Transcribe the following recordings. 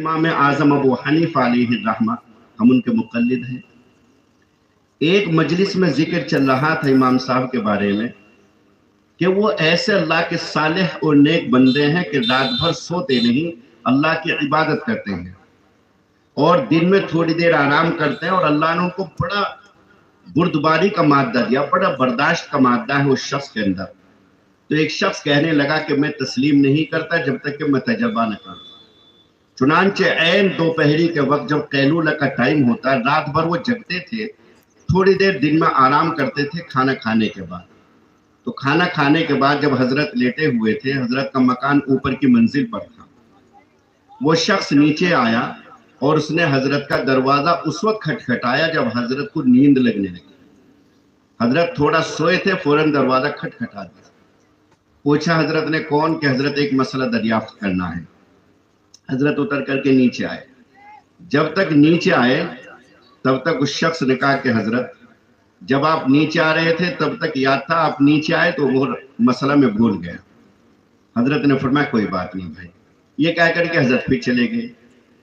امام اعظم ابو حنیفہ علیہ الرحمہ، ہم ان کے مقلد ہیں۔ ایک مجلس میں ذکر چل رہا تھا امام صاحب کے بارے میں کہ وہ ایسے اللہ کے صالح اور نیک بندے ہیں کہ رات بھر سوتے نہیں، اللہ کی عبادت کرتے ہیں اور دن میں تھوڑی دیر آرام کرتے ہیں، اور اللہ نے ان کو بڑا بردباری کا مادہ دیا، بڑا برداشت کا مادہ ہے اس شخص کے اندر۔ تو ایک شخص کہنے لگا کہ میں تسلیم نہیں کرتا جب تک کہ میں تجربہ نہ کروں۔ چنانچہ عین دوپہری کے وقت جب قیلولہ کا ٹائم ہوتا ہے، رات بھر وہ جگتے تھے، تھوڑی دیر دن میں آرام کرتے تھے کھانا کھانے کے بعد۔ تو کھانا کھانے کے بعد جب حضرت لیٹے ہوئے تھے، حضرت کا مکان اوپر کی منزل پر تھا، وہ شخص نیچے آیا اور اس نے حضرت کا دروازہ اس وقت کھٹکھٹایا جب حضرت کو نیند لگنے لگی۔ حضرت تھوڑا سوئے تھے، فوراً دروازہ کھٹکھٹا دیا۔ پوچھا حضرت نے کون؟ کہ حضرت ایک مسئلہ دریافت کرنا ہے۔ حضرت اتر کر کے نیچے آئے۔ جب تک نیچے آئے تب تک اس شخص نے کہا کہ حضرت جب آپ نیچے آ رہے تھے تب تک یاد تھا، آپ نیچے آئے تو وہ مسئلہ میں بھول گیا۔ حضرت نے فرمایا کوئی بات نہیں بھائی۔ یہ کہہ کر کے حضرت پھر چلے گئے۔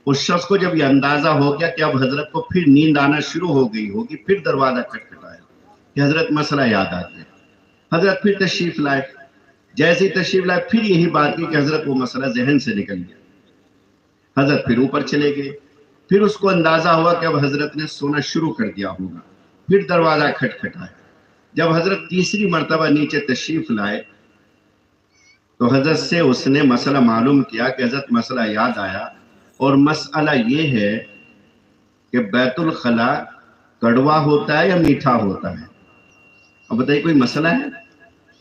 اس شخص کو جب یہ اندازہ ہو گیا کہ اب حضرت کو پھر نیند آنا شروع ہو گئی ہوگی، پھر دروازہ کھٹکھٹایا کہ حضرت مسئلہ یاد آ گیا۔ حضرت پھر تشریف لائے۔ جیسے ہی تشریف لائے پھر یہی بات کی کہ حضرت وہ مسئلہ ذہن سے نکل گیا۔ حضرت پھر اوپر چلے گئے۔ پھر اس کو اندازہ ہوا کہ اب حضرت نے سونا شروع کر دیا ہوگا، پھر دروازہ کھٹکھٹایا۔ جب حضرت تیسری مرتبہ نیچے تشریف لائے تو حضرت سے اس نے مسئلہ معلوم کیا کہ حضرت مسئلہ یاد آیا، اور مسئلہ یہ ہے کہ بیت الخلاء کڑوا ہوتا ہے یا میٹھا ہوتا ہے؟ اب بتائیے کوئی مسئلہ ہے؟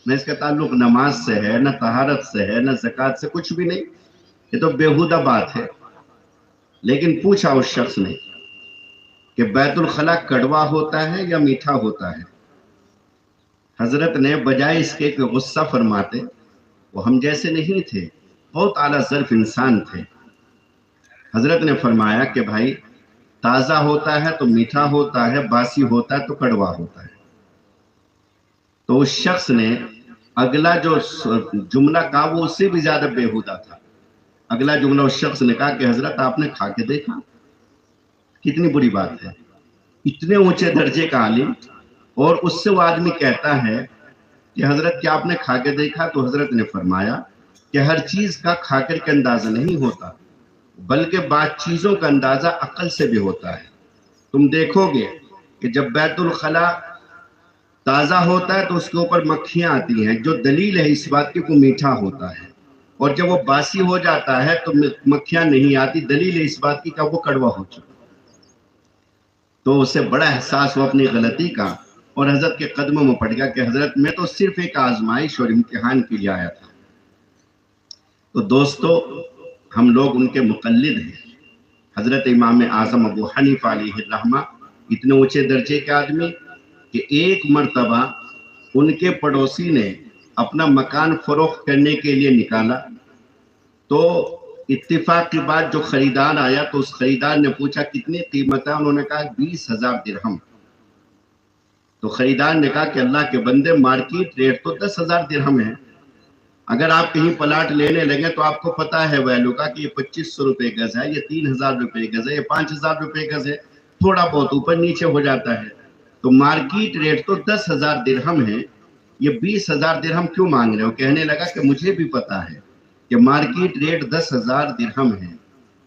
نہ اس کا تعلق نماز سے ہے، نہ طہارت سے ہے، نہ زکوٰۃ سے، کچھ بھی نہیں، یہ تو بیہودہ بات ہے۔ لیکن پوچھا اس شخص نے کہ بیت الخلاء کڑوا ہوتا ہے یا میٹھا ہوتا ہے؟ حضرت نے بجائے اس کے کہ غصہ فرماتے، وہ ہم جیسے نہیں تھے، بہت اعلیٰ ظرف انسان تھے، حضرت نے فرمایا کہ بھائی تازہ ہوتا ہے تو میٹھا ہوتا ہے، باسی ہوتا ہے تو کڑوا ہوتا ہے۔ تو اس شخص نے اگلا جو جملہ کہا وہ اس سے بھی زیادہ بیہودہ تھا۔ اگلا جملہ اس شخص نے کہا کہ حضرت آپ نے کھا کے دیکھا؟ کتنی بری بات ہے، اتنے اونچے درجے کا عالم، اور اس سے وہ آدمی کہتا ہے کہ حضرت کیا آپ نے کھا کے دیکھا؟ تو حضرت نے فرمایا کہ ہر چیز کا کھا کر کے اندازہ نہیں ہوتا، بلکہ بعض چیزوں کا اندازہ عقل سے بھی ہوتا ہے۔ تم دیکھو گے کہ جب بیت الخلاء تازہ ہوتا ہے تو اس کے اوپر مکھیاں آتی ہیں، جو دلیل ہے اس بات کی وہ میٹھا ہوتا ہے، اور جب وہ باسی ہو جاتا ہے تو مکھیاں نہیں آتی، دلیل ہے اس بات کی کہ وہ کڑوا ہو چکا۔ تو اسے بڑا احساس ہوا اپنی غلطی کا، اور حضرت کے قدموں میں پڑ گیا کہ حضرت میں تو صرف ایک آزمائش اور امتحان کے لیے آیا تھا۔ تو دوستو ہم لوگ ان کے مقلد ہیں۔ حضرت امام اعظم ابو حنیفہ علیہ الرحمہ اتنے اونچے درجے کے آدمی کہ ایک مرتبہ ان کے پڑوسی نے اپنا مکان فروخت کرنے کے لیے نکالا، تو اتفاق کی بات جو خریدار آیا تو اس خریدار نے پوچھا کتنی قیمت ہے؟ انہوں نے کہا 20,000 درہم۔ تو خریدار نے کہا کہ اللہ کے بندے مارکیٹ ریٹ تو 10,000 درہم ہے، اگر آپ کہیں پلاٹ لینے لگے تو آپ کو پتا ہے ویلو کا کہ یہ 2,500 روپے گز ہے، یہ 3,000 روپے گز ہے، یہ 5,000 روپے گز ہے، تھوڑا بہت اوپر نیچے ہو جاتا ہے۔ تو مارکیٹ ریٹ تو 10,000 درہم ہے، یہ 20,000 درہم کیوں مانگ رہے ہو؟ کہنے لگا کہ مجھے بھی پتا ہے کہ مارکیٹ ریٹ 10,000 درہم ہے،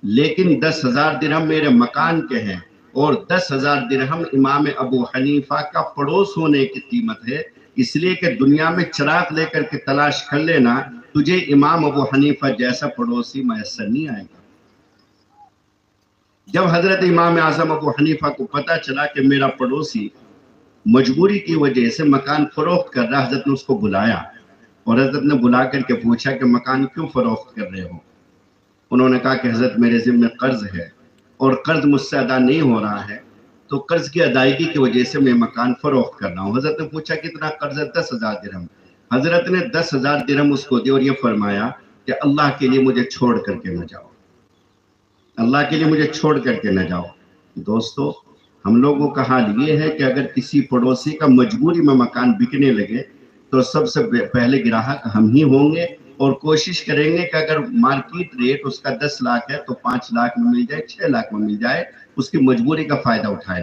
لیکن 10,000 درہم میرے مکان کے ہیں، اور 10,000 درہم امام ابو حنیفہ کا پڑوس ہونے کی قیمت ہے، اس لیے کہ دنیا میں چراغ لے کر کے تلاش کر لینا، تجھے امام ابو حنیفہ جیسا پڑوسی میسر نہیں آئے گا۔ جب حضرت امام اعظم ابو حنیفہ کو پتا چلا کہ میرا پڑوسی مجبوری کی وجہ سے مکان فروخت کر رہا، حضرت نے اس کو بلایا، اور حضرت نے بلا کر کے پوچھا کہ مکان کیوں فروخت کر رہے ہو؟ انہوں نے کہا کہ حضرت میرے ذمہ قرض ہے، اور قرض مجھ سے ادا نہیں ہو رہا ہے، تو قرض کی ادائیگی کی وجہ سے میں مکان فروخت کر رہا ہوں۔ حضرت نے پوچھا کتنا قرض ہے؟ 10,000 درہم۔ حضرت نے 10,000 درہم اس کو دی اور یہ فرمایا کہ اللہ کے لیے مجھے چھوڑ کر کے نہ جاؤ، اللہ کے لیے مجھے چھوڑ کر کے نہ جاؤ۔ دوستو ہم لوگوں کا حال یہ ہے کہ اگر کسی پڑوسی کا مجبوری میں مکان بکنے لگے تو سب سے پہلے گراہک ہم ہی ہوں گے، اور کوشش کریں گے کہ اگر مارکیٹ ریٹ اس کا 10 لاکھ ہے تو 5 لاکھ میں مل جائے، 6 لاکھ میں مل جائے، اس کی مجبوری کا فائدہ اٹھائے۔